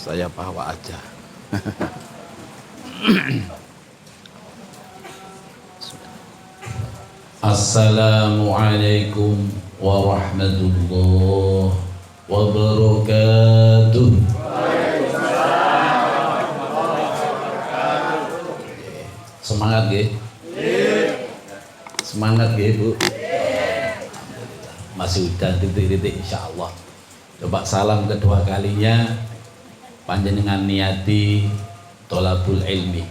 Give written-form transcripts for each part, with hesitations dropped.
Saya bawa aja. Assalamualaikum warahmatullahi wabarakatuh. Semangat ya? Semangat ya Bu? Masih udah titik-titik insya Allah. Coba salam kedua kalinya, panjenengan niati tholabul ilmi.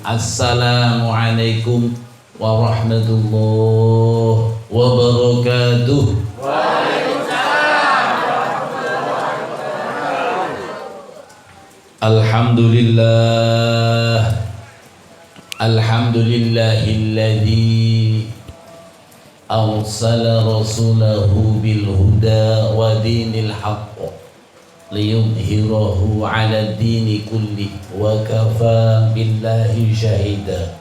Assalamualaikum warahmatullahi wabarakatuh. Alhamdulillah, alhamdulillahilladzi arsala rasulahu bil huda wa dinil haqq liyudhhirahu 'ala dini kulli wa kafa billahi shahida.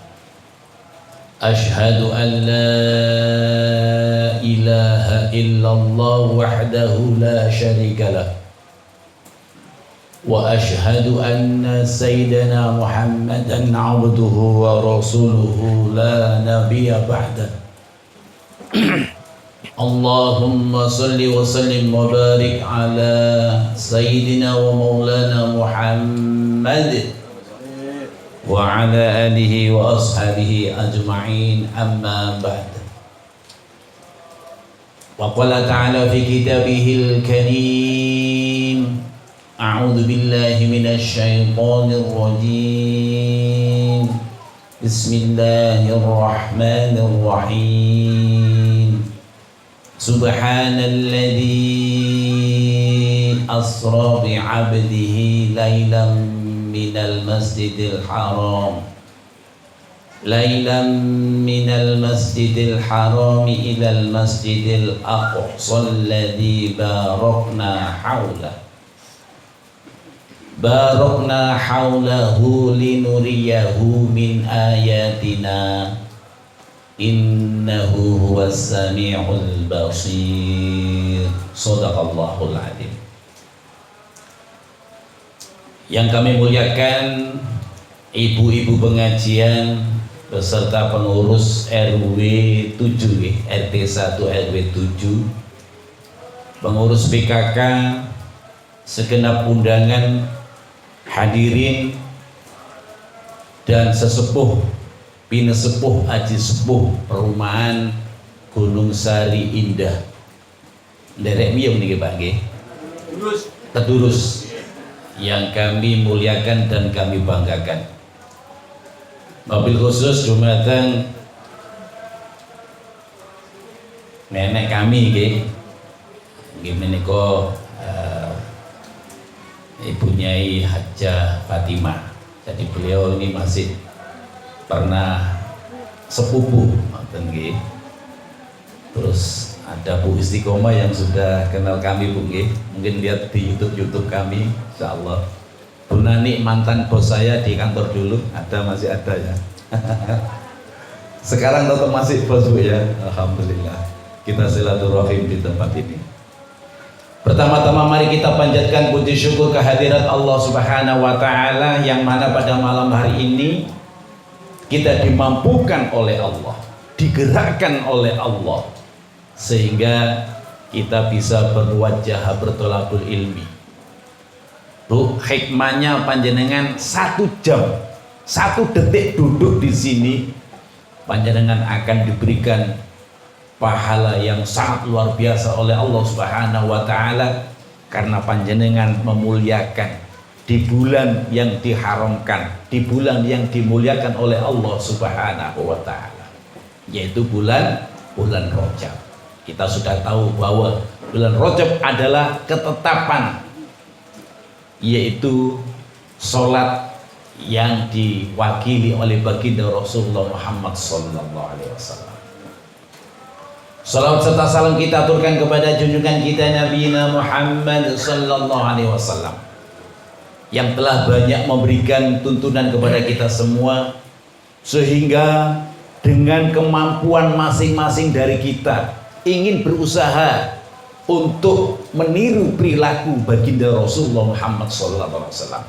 Ashhadu an la ilaha illallah wahdahu la syarika lah wa ashhadu anna sayyidana Muhammadan 'abduhu wa rasuluhu la nabiyya ba'da. Allahumma salli wa sallim wa barik ala sayyidina wa maulana Muhammad wa ala alihi wa ashabihi ajma'in, amma ba'd. Wa qala ta'ala fi kitabihil karim, a'udzu billahi minasy syaithanir rajim. Bismillahirrahmanirrahim. Subhanalladzi asra bi'abdihi laylan minal masjidil haram ilal masjidil aqsa alladzi barakna haulahu linuriyahu min ayatina innahu huwas sami'ul basir. Shadaqallahul adzim. Yang kami muliakan ibu-ibu pengajian beserta pengurus RW 7, RT 1 RW 7, pengurus PKK, segenap undangan, hadirin dan sesepuh, pinesepuh, aji sepuh perumahan Gunung Sari Indah. Derek miyong niki Pak nggih. Tedurus yang kami muliakan dan kami banggakan. Mobil khusus dumateng nenek kami nggih. Nggih menika Ibu Nyai Hajjah Fatimah. Jadi beliau ini masih pernah sepupu ngoten nggih. Terus ada Bu Istiqomah yang sudah kenal kami Bu nggih. Mungkin lihat di YouTube kami insyaallah. Bu Nani mantan bos saya di kantor dulu, masih ada ya. Sekarang tetap masih bos Bu ya. Alhamdulillah. Kita silaturahim di tempat ini. Pertama-tama mari kita panjatkan puji syukur kehadirat Allah Subhanahu wa taala yang mana pada malam hari ini kita dimampukan oleh Allah, digerakkan oleh Allah sehingga kita bisa berwajah bertolabul ilmi. Bu, hikmahnya panjenengan 1 jam, 1 detik duduk di sini, panjenengan akan diberikan pahala yang sangat luar biasa oleh Allah Subhanahu wa taala karena panjenengan memuliakan di bulan yang diharamkan, di bulan yang dimuliakan oleh Allah Subhanahu wa taala, yaitu bulan Rajab. Kita sudah tahu bahwa bulan Rajab adalah ketetapan, yaitu sholat yang diwakili oleh baginda Rasulullah Muhammad sallallahu alaihi wasallam. Salawat serta salam kita aturkan kepada junjungan kita Nabi Muhammad sallallahu alaihi wasallam yang telah banyak memberikan tuntunan kepada kita semua, sehingga dengan kemampuan masing-masing dari kita ingin berusaha untuk meniru perilaku baginda Rasulullah Muhammad SAW.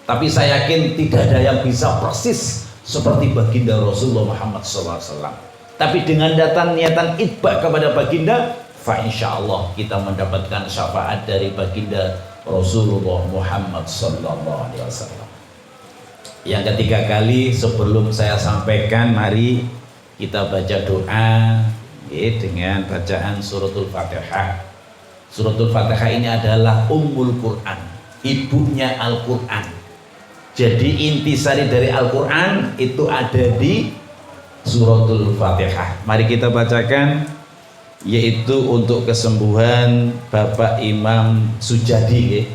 Tapi saya yakin tidak ada yang bisa persis seperti baginda Rasulullah Muhammad SAW. Tapi dengan datang niatan itba kepada baginda, fa insya Allah kita mendapatkan syafaat dari baginda Rasulullah Muhammad SAW. Yang ketiga kali sebelum saya sampaikan, mari kita baca doa dengan bacaan suratul Fatihah. Suratul Fatihah ini adalah Ummul Quran, ibunya Al-Quran. Jadi intisari dari Al-Quran itu ada di suratul Fatihah. Mari kita bacakan, yaitu untuk kesembuhan Bapak Imam Sujadi.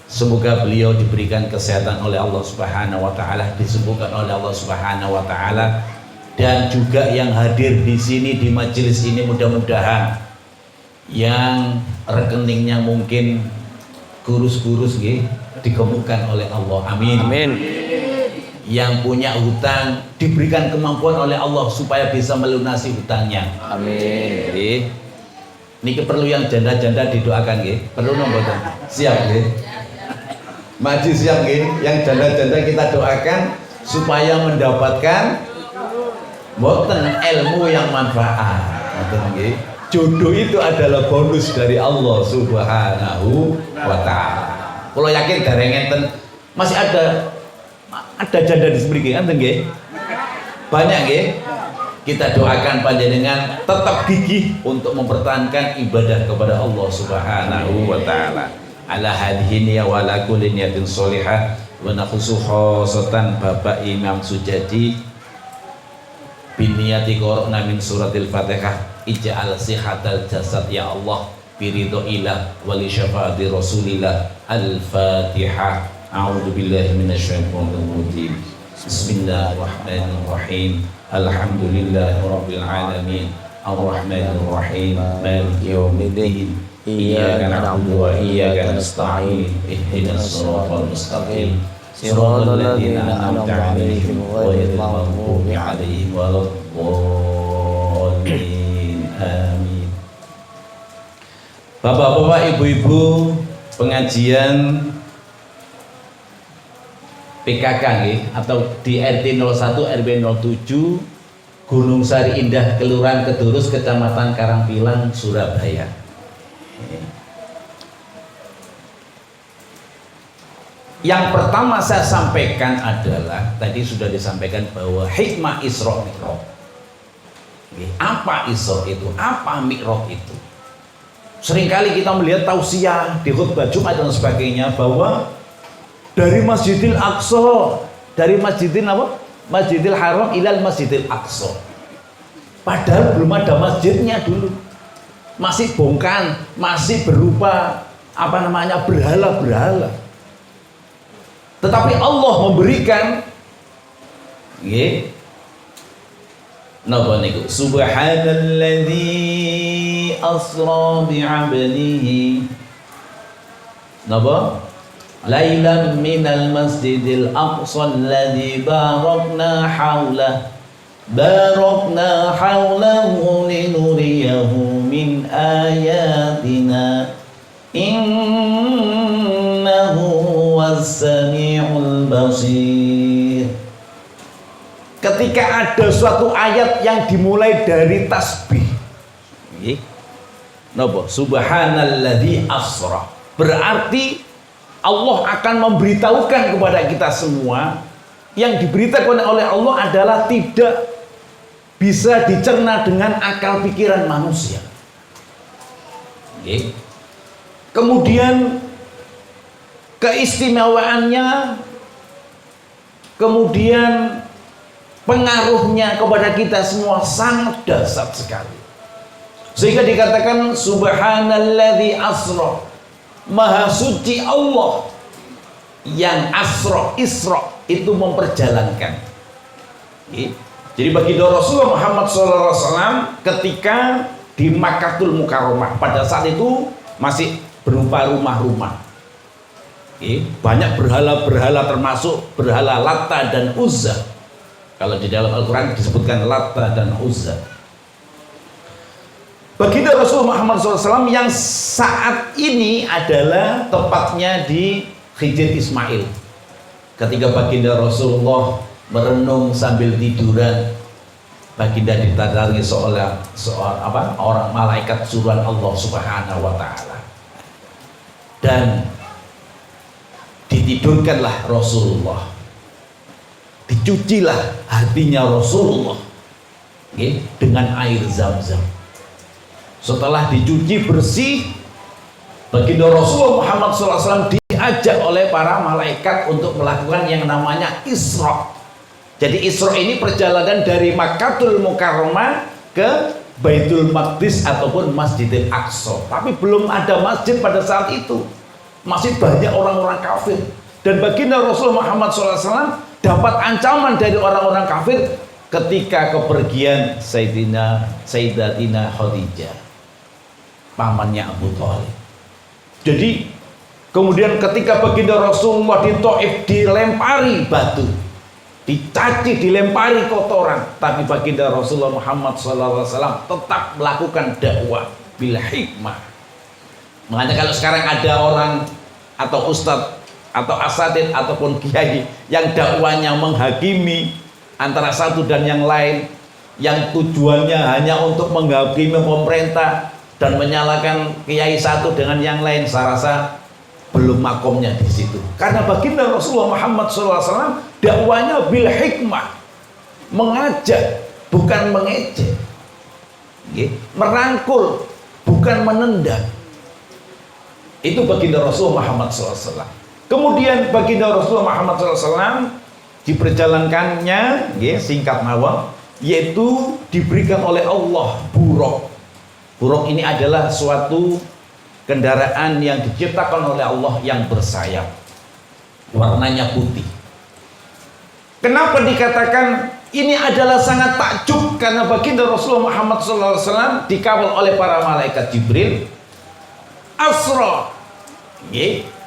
Semoga beliau diberikan kesehatan oleh Allah Subhanahu wa taala, disembuhkan oleh Allah Subhanahu wa taala, dan juga yang hadir di sini di majelis ini mudah-mudahan yang rekeningnya mungkin kurus-kurus dikemukakan oleh Allah. Amin. Amin. Yang punya hutang diberikan kemampuan oleh Allah supaya bisa melunasi hutangnya. Amin. Niki perlu yang janda-janda didoakan nggih. Perlu nomor siap nggih. Maju siap nggih. Yang janda-janda kita doakan supaya mendapatkan boten ilmu yang manfaat. Ngoten nggih. Jodoh itu adalah bonus dari Allah Subhanahu wa taala. Kalau yakin dereng enten masih ada janda di sebelah enten nggih. Banyak nggih. Kita doakan panjenengan tetap gigih untuk mempertahankan ibadah kepada Allah Subhanahu wa taala. Ala hadhihi niyya wa ala kulli niyatin sholihah wa nakhusu khosatan Bapak Imam Sujadi biniyati qara'na min suratil Fatihah ij'al sihatal jasad ya Allah biridho ilah wa li syafaati Rasulillah. Al-Fatihah. A'udzu billahi minasyaitonir rajim. Bismillahirrahmanirrahim. Alhamdulillahirabbil alamin. Arrahmanir rahim. Maliki yaumiddin. Iyyaka na'budu wa iyyaka nasta'in. Ihdinas siratal mustaqim. Siratal ladzina an'amta 'alaihim ghairil maghdubi 'alaihim waladdallin. Amin. Bapak-bapak, ibu-ibu, pengajian PKK atau di RT 01 RW 07 Gunung Sari Indah, Kelurahan Kedurus, Kecamatan Karangpilang, Surabaya. Yang pertama saya sampaikan adalah tadi sudah disampaikan bahwa hikmah Isra Mi'raj. Apa Isra itu? Apa Mi'raj itu? Seringkali kita melihat tausiah di khutbah Jumat dan sebagainya bahwa dari Masjidil Aqsa, dari Masjidil Haram ilal Masjidil Aqsa. Padahal belum ada masjidnya dulu. Masih bongkar, masih berupa berhala-berhala. Tetapi Allah memberikan napa niku? Subhanalladzi asra bi'abdihi napa? Lailan minal masjidil aqsa alladzi barakna haulahu linuriyahu min ayatina innahu was-sami'ul basir. Ketika ada suatu ayat yang dimulai dari tasbih, napa? Subhanalladzi asra, berarti Allah akan memberitahukan kepada kita semua, yang diberitakan oleh Allah adalah tidak bisa dicerna dengan akal pikiran manusia. Kemudian keistimewaannya, kemudian pengaruhnya kepada kita semua sangat dahsyat sekali. Sehingga dikatakan subhanalladzi asra, maha suci Allah yang Isra itu memperjalankan. Jadi baginda Rasulullah Muhammad SAW ketika di Makkahul Mukarramah pada saat itu masih berupa rumah-rumah. Banyak berhala-berhala termasuk berhala Lata dan Uzza. Kalau di dalam Al-Quran disebutkan Lata dan Uzza. Baginda Rasulullah Muhammad SAW yang saat ini adalah tepatnya di Hijr Ismail. Ketika Baginda Rasulullah merenung sambil tiduran, Baginda ditadangi orang malaikat suruhan Allah Subhanahu wa taala. Dan ditidurkanlah Rasulullah. Dicucilah hatinya Rasulullah dengan air Zam-Zam. Setelah dicuci bersih, Baginda Rasulullah Muhammad SAW diajak oleh para malaikat untuk melakukan yang namanya Isra. Jadi Isra ini perjalanan dari Makkatul Mukarramah ke Baitul Maqdis ataupun Masjidil Aqsa. Tapi belum ada masjid pada saat itu. Masih banyak orang-orang kafir. Dan Baginda Rasulullah Muhammad SAW dapat ancaman dari orang-orang kafir ketika kepergian Sayyidatina Khadijah, pamannya Abu Thalib. Jadi kemudian ketika Baginda Rasulullah di Thaif dilempari batu, dicaci, dilempari kotoran, tapi Baginda Rasulullah Muhammad SAW tetap melakukan dakwah bil hikmah. Makanya kalau sekarang ada orang atau ustadz atau asatidz ataupun kiai yang dakwanya menghakimi antara satu dan yang lain, yang tujuannya hanya untuk menghakimi pemerintah dan menyalahkan kiai satu dengan yang lain, saya rasa belum makomnya di situ. Karena Baginda Rasulullah Muhammad SAW dakwanya bil hikmah, mengajak bukan mengejek, merangkul bukan menendang. Itu Baginda Rasulullah Muhammad SAW. Kemudian Baginda Rasulullah Muhammad SAW diperjalankannya, singkat mawon, yaitu diberikan oleh Allah buraq. Buraq ini adalah suatu kendaraan yang diciptakan oleh Allah yang bersayap, warnanya putih. Kenapa dikatakan ini adalah sangat takjub? Karena Baginda Rasulullah Muhammad SAW dikawal oleh para malaikat Jibril, Asra,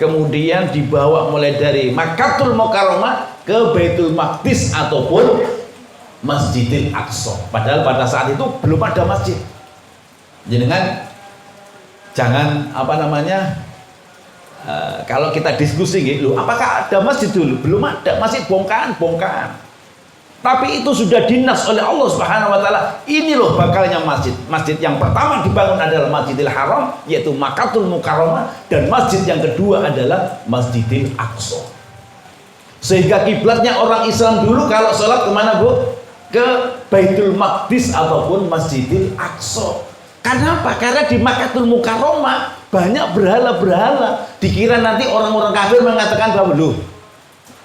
kemudian dibawa mulai dari Makkatul Mukarramah ke Baitul Maqdis ataupun Masjidil Aqsa. Padahal pada saat itu belum ada masjid. Jenengan jangan kalau kita diskusi gitu, apakah ada masjid dulu? Belum ada, masih bongkahan. Tapi itu sudah dinas oleh Allah Subhanahu wa taala. Ini loh bakalnya masjid. Masjid yang pertama dibangun adalah Masjidil Haram, yaitu Makkatul Mukarramah, dan masjid yang kedua adalah Masjidil Aqsa. Sehingga kiblatnya orang Islam dulu kalau sholat kemana, Bu? Ke Baitul Maqdis ataupun Masjidil Aqsa. Karena apa? Karena di Makkatul Mukarramah banyak berhala-berhala. Dikira nanti orang-orang kafir mengatakan bahwa loh,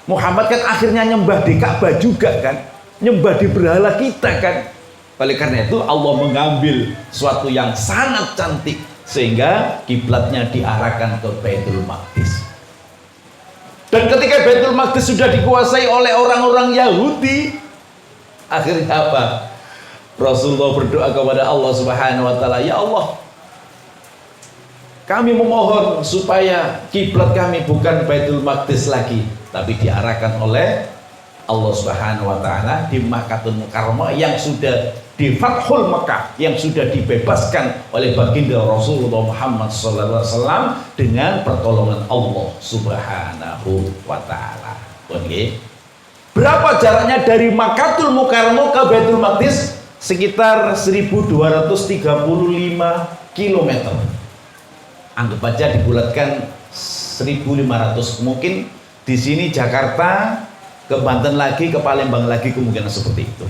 Muhammad kan akhirnya nyembah di Ka'bah juga kan, nyembah di berhala kita kan. Oleh karena itu Allah mengambil suatu yang sangat cantik sehingga kiblatnya diarahkan ke Baitul Maqdis. Dan ketika Baitul Maqdis sudah dikuasai oleh orang-orang Yahudi, akhirnya apa? Rasulullah berdoa kepada Allah Subhanahu wa taala, ya Allah, kami memohon supaya kiblat kami bukan Baitul Maqdis lagi, tapi diarahkan oleh Allah Subhanahu wa taala di Makkatul Mukarramah yang sudah di Fathul Mekah, yang sudah dibebaskan oleh Baginda Rasulullah Muhammad sallallahu alaihi wasallam dengan pertolongan Allah Subhanahu wa taala. Oke. Berapa jaraknya dari Makkatul Mukarramah ke Baitul Maqdis? Sekitar 1235 km. Anggap aja dibulatkan 1500. Mungkin di sini Jakarta ke Banten lagi, ke Palembang lagi, kemungkinan seperti itu.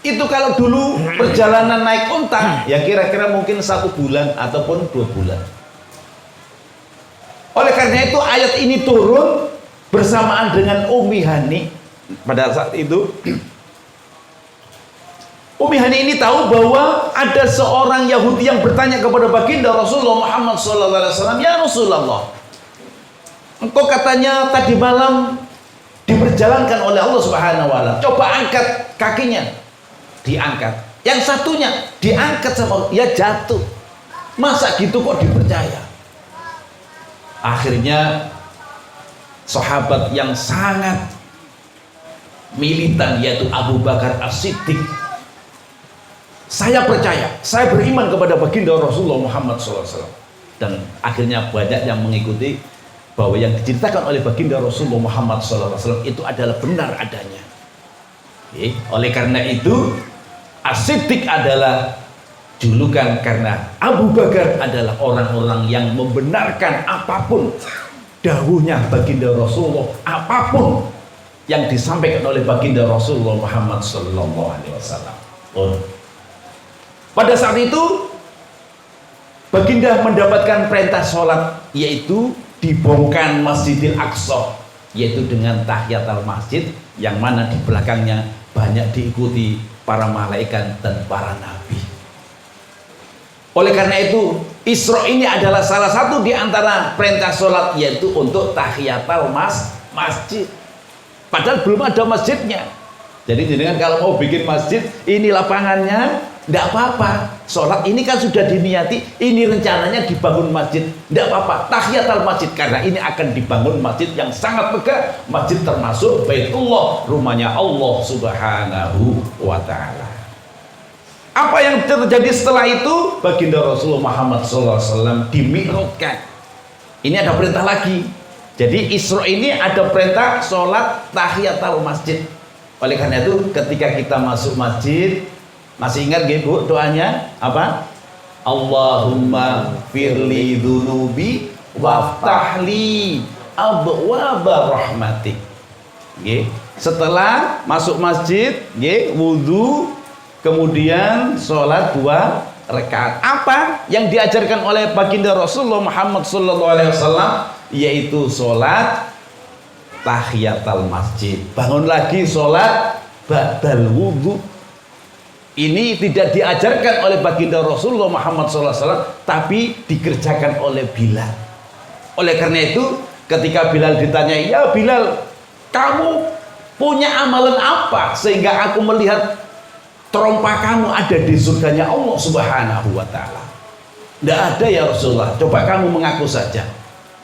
Itu kalau dulu perjalanan naik unta, ya kira-kira mungkin 1 bulan ataupun 2 bulan. Oleh karena itu ayat ini turun bersamaan dengan Ummi Hani pada saat itu. Ummi Hani ini tahu bahwa ada seorang Yahudi yang bertanya kepada Baginda Rasulullah Muhammad SAW, ya Rasulullah, engkau katanya tadi malam diperjalankan oleh Allah Subhanahu wa taala. Coba angkat kakinya. Diangkat. Yang satunya diangkat sama Allah, ya jatuh. Masa gitu kok dipercaya? Akhirnya sahabat yang sangat militan yaitu Abu Bakar As-Siddiq saya percaya, saya beriman kepada baginda Rasulullah Muhammad SAW. Dan akhirnya banyak yang mengikuti bahwa yang diceritakan oleh baginda Rasulullah Muhammad SAW itu adalah benar adanya. Oleh karena itu, As-Siddiq adalah julukan karena Abu Bakar adalah orang-orang yang membenarkan apapun dawuhnya baginda Rasulullah, apapun yang disampaikan oleh baginda Rasulullah Muhammad SAW. Pada saat itu baginda mendapatkan perintah sholat, yaitu dibongkar Masjidil Aqsa, yaitu dengan tahiyatul masjid, yang mana di belakangnya banyak diikuti para malaikat dan para nabi. Oleh karena itu, Isra ini adalah salah satu di antara perintah sholat, yaitu untuk tahiyatul masjid. Padahal belum ada masjidnya. Jadi dengan kalau mau bikin masjid, ini lapangannya, tidak apa-apa. Sholat ini kan sudah diniati, ini rencananya dibangun masjid, tidak apa-apa. Tahiyatul masjid, karena ini akan dibangun masjid yang sangat megah. Masjid termasuk Baitullah, rumahnya Allah Subhanahu wa Ta'ala. Apa yang terjadi setelah itu? Baginda Rasulullah Muhammad SAW dimi'rajkan. Ini ada perintah lagi. Jadi Isra ini ada perintah sholat tahiyatul masjid. Oleh karena itu ketika kita masuk masjid, masih ingat nggih Bu doanya apa? Allahumma firli dzunubi waftahli abwaaba rahmatik. Nggih. Setelah masuk masjid, nggih, wudu, kemudian sholat 2 rakaat. Apa yang diajarkan oleh baginda Rasulullah Muhammad SAW, yaitu sholat tahiyatul masjid. Bangun lagi sholat ba'dal wudu. Ini tidak diajarkan oleh baginda Rasulullah Muhammad SAW, tapi dikerjakan oleh Bilal. Oleh karena itu ketika Bilal ditanya, ya Bilal, kamu punya amalan apa sehingga aku melihat trompa kamu ada di surganya Allah Subhanahu wa Ta'ala? Tidak ada ya Rasulullah, coba kamu mengaku saja.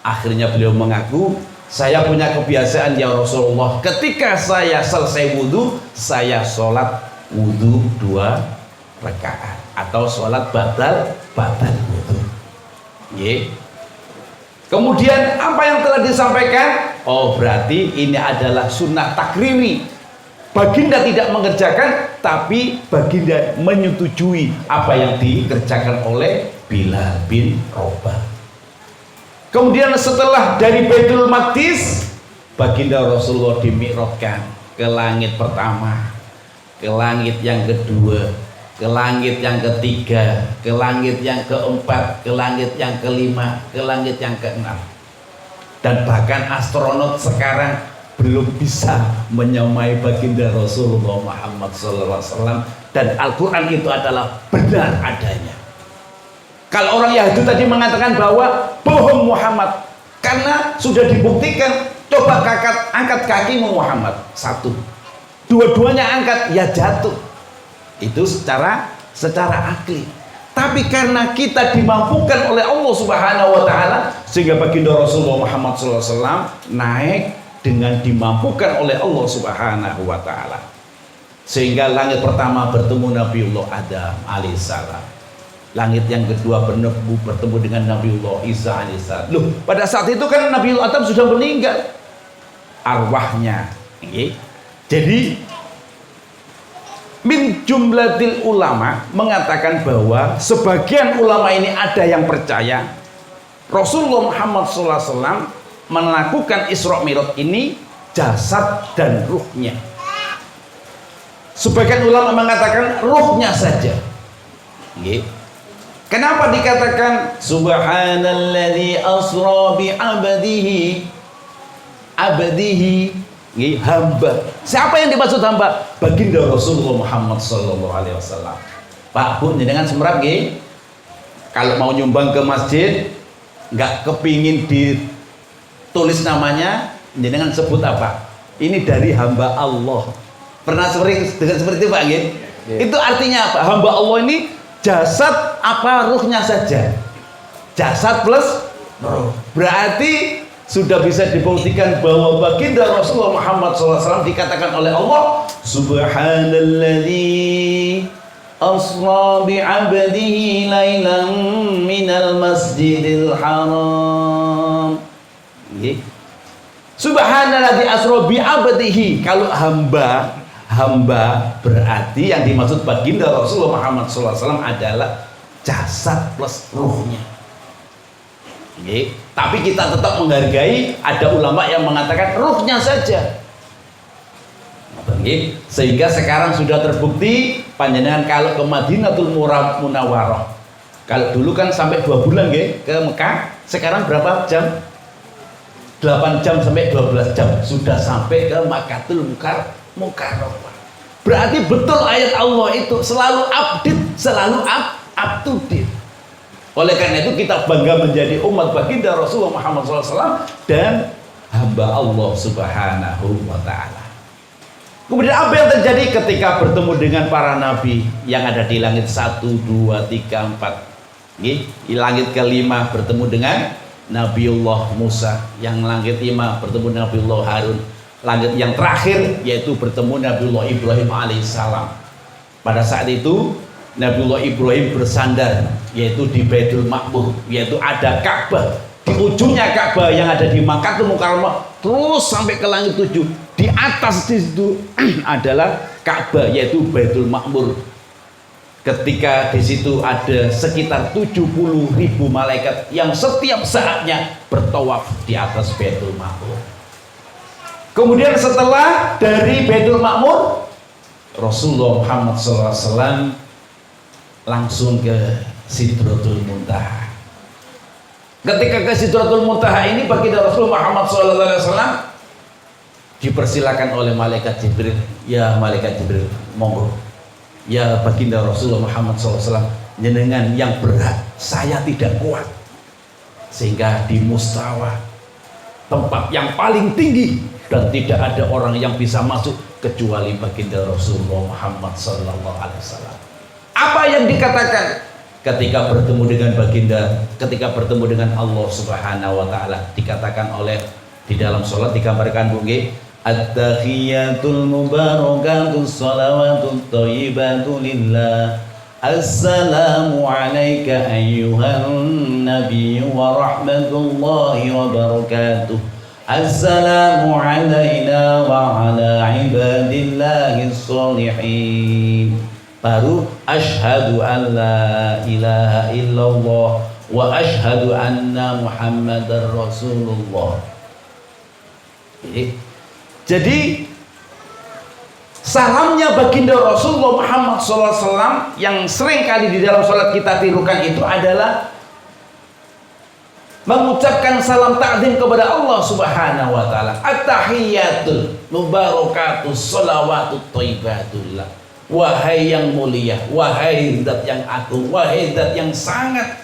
Akhirnya beliau mengaku, saya punya kebiasaan ya Rasulullah, ketika saya selesai wudhu, saya sholat wudhu 2 rakaat atau sholat badal wudhu. Kemudian apa yang telah disampaikan? Oh, berarti ini adalah sunnah takriri. Baginda tidak mengerjakan, tapi baginda menyetujui apa yang dikerjakan oleh Bilal bin Rabah. Kemudian setelah dari Baitul Maqdis, baginda Rasulullah dimi'rajkan ke langit pertama, ke langit yang kedua, ke langit yang ketiga, ke langit yang keempat, ke langit yang kelima, ke langit yang keenam. Dan bahkan astronot sekarang belum bisa menyamai baginda Rasulullah Muhammad SAW, dan Al-Quran itu adalah benar adanya. Kalau orang Yahudi tadi mengatakan bahwa bohong Muhammad, karena sudah dibuktikan, coba angkat kakimu Muhammad, 1, dua-duanya angkat, ya jatuh. Itu secara akli. Tapi karena kita dimampukan oleh Allah Subhanahu wa Ta'ala, sehingga baginda Rasulullah Muhammad SAW naik dengan dimampukan oleh Allah Subhanahu wa Ta'ala. Sehingga langit pertama bertemu Nabiullah Adam alaihissalam. Langit yang kedua bertemu dengan Nabiullah Isa alaihissalam. Loh, pada saat itu kan Nabiullah Adam sudah meninggal arwahnya. Jadi min jumlatil ulama mengatakan bahwa sebagian ulama ini ada yang percaya Rasulullah Muhammad SAW melakukan Isra Mi'raj ini jasad dan ruhnya. Sebagian ulama mengatakan ruhnya saja. Kenapa dikatakan subhanalladzi asra bi abdihi, hamba? Siapa yang dimaksud hamba? Baginda Rasulullah Muhammad SAW. Pak Bu, dengan semerap kalau mau nyumbang ke masjid, nggak kepingin ditulis namanya, dengan sebut apa? Ini dari hamba Allah. Pernah sering dengan seperti itu Pak? Itu artinya apa? Hamba Allah ini jasad apa ruhnya saja. Jasad plus ruh. Berarti sudah bisa dibuktikan bahwa baginda Rasulullah Muhammad SAW dikatakan oleh Allah subhanalladzi asra bi 'abdihi lailan minal masjidil haram. Nggih. Subhanalladzi asra bi 'abdihi. Kalau hamba berarti yang dimaksud baginda Rasulullah Muhammad SAW adalah jasad plus ruhnya. Oke. Tapi kita tetap menghargai, ada ulama yang mengatakan ruhnya saja. Oke. Sehingga sekarang sudah terbukti panjenengan kalau ke Madinatul Munawwarah, kalau dulu kan sampai 2 bulan ke Mekah, sekarang berapa jam? 8 jam sampai 12 jam sudah sampai ke Makkatul Mukarramah. Berarti betul ayat Allah itu selalu update, selalu up to date. Oleh karena itu kita bangga menjadi umat baginda Rasulullah Muhammad SAW dan hamba Allah Subhanahu wa Ta'ala. Kemudian apa yang terjadi ketika bertemu dengan para nabi yang ada di langit 1, 2, 3, 4. Di langit kelima bertemu dengan Nabiullah Musa, yang langit 5 bertemu dengan Nabiullah Harun, langit yang terakhir yaitu bertemu Nabiullah Ibrahim alaihissalam. Pada saat itu Nabiullah Ibrahim bersandar yaitu di Baitul Ma'mur, yaitu ada Ka'bah. Di ujungnya Ka'bah yang ada di Makkatul Mukarramah terus sampai ke langit 7. Di atas situ adalah Ka'bah yaitu Baitul Ma'mur. Ketika di situ ada sekitar 70.000 malaikat yang setiap saatnya bertawaf di atas Baitul Ma'mur. Kemudian setelah dari Baitul Ma'mur, Rasulullah Muhammad SAW langsung ke Sidratul Muntaha. Ketika ke Sidratul Muntaha ini baginda Rasulullah Muhammad SAW dipersilakan oleh malaikat Jibril, ya malaikat Jibril, monggo. Ya baginda Rasulullah Muhammad SAW, jenengan yang berat, saya tidak kuat. Sehingga di mustawa, tempat yang paling tinggi, dan tidak ada orang yang bisa masuk kecuali baginda Rasulullah Muhammad SAW. Apa yang dikatakan ketika bertemu dengan baginda, ketika bertemu dengan Allah Subhanahu wa Ta'ala? Dikatakan oleh di dalam sholat, digambarkan bunyi at-tahiyatul mubarakatus salawatut thayyibatu lillah. Assalamu alayka ayyuhan nabiyyu wa rahmatullahi wa barakatuh. Assalamu alayna wa ala ibadillahis sholihin. Baru asyhadu an la ilaha illallah wa asyhadu anna muhammadar rasulullah. Jadi salamnya baginda Rasulullah Muhammad SAW yang sering kali di dalam sholat kita tirukan itu adalah mengucapkan salam ta'zim kepada Allah Subhanahu wa Ta'ala. At-tahiyatul mubarakatus salawatut thayyibatullah. Wahai yang mulia, wahai zat yang agung, wahai zat yang sangat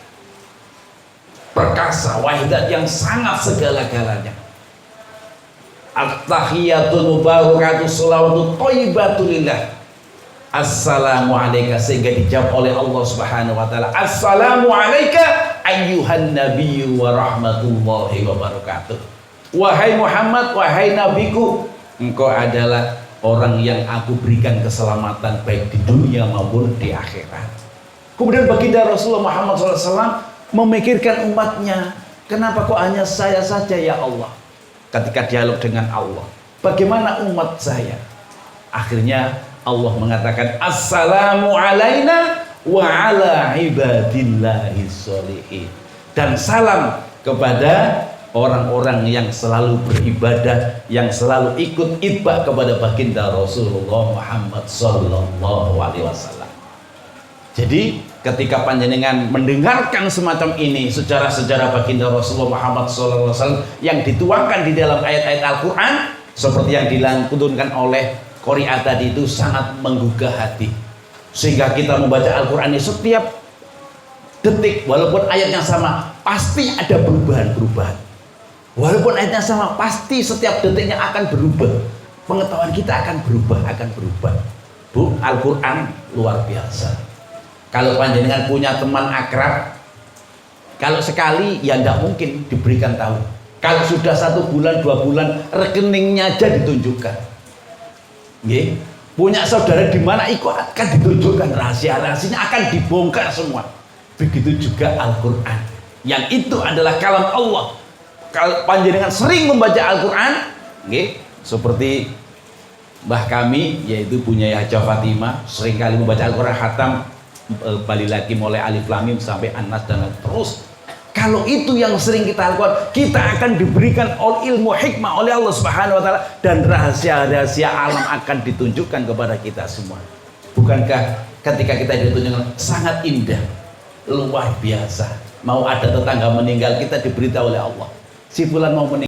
perkasa, wahai zat yang sangat segala-galanya. At-tahiyatul mubarakatus salawatut thayyibatulillah. Assalamu alayka, sehingga dijawab oleh Allah Subhanahu wa Ta'ala, assalamu alayka ayyuhan nabiyyu wa rahmatullahi wa barakatuh. Wahai Muhammad, wahai nabiku, engkau adalah orang yang aku berikan keselamatan baik di dunia maupun di akhirat. Kemudian baginda Rasulullah Muhammad SAW memikirkan umatnya, kenapa kok hanya saya saja ya Allah? Ketika dialog dengan Allah, bagaimana umat saya? Akhirnya Allah mengatakan assalamu alaina wa ala ibadillahis sholihin. Dan salam kepada orang-orang yang selalu beribadah, yang selalu ikut itba kepada baginda Rasulullah Muhammad sallallahu alaihi wasallam. Jadi ketika panjenengan mendengarkan semacam ini sejarah-sejarah baginda Rasulullah Muhammad sallallahu alaihi wasallam yang dituangkan di dalam ayat-ayat Al-Qur'an seperti yang dilantunkan oleh qari'ah tadi, itu sangat menggugah hati. Sehingga kita membaca Al-Qur'an ini setiap detik, walaupun ayatnya sama, pasti ada perubahan-perubahan. Walaupun ayatnya sama, pasti setiap detiknya akan berubah. Pengetahuan kita akan berubah. Bu, Al-Qur'an luar biasa. Kalau panjenengan punya teman akrab, kalau sekali ya tidak mungkin diberikan tahu. Kalau sudah 1 bulan, 2 bulan, rekeningnya aja ditunjukkan. Nggih. punya saudara di mana, itu akan ditunjukkan rahasia-rahasianya, akan dibongkar semua. Begitu juga Al-Quran, yang itu adalah kalam Allah. Kalau panjenengan sering membaca Al-Quran, seperti mbah kami, yaitu punya Haja Fatimah, sering kali membaca Al-Quran khatam, balik lagi mulai Alif Lam Mim sampai An-Nas dan terus. Kalau itu yang sering kita lakukan, kita akan diberikan ilmu hikmah oleh Allah Subhanahu wa taala, dan rahasia-rahasia alam akan ditunjukkan kepada kita semua. Bukankah ketika kita ditunjukkan sangat indah, luar biasa. Mau ada tetangga meninggal, kita diberitahu oleh Allah, si fulan mau meninggal.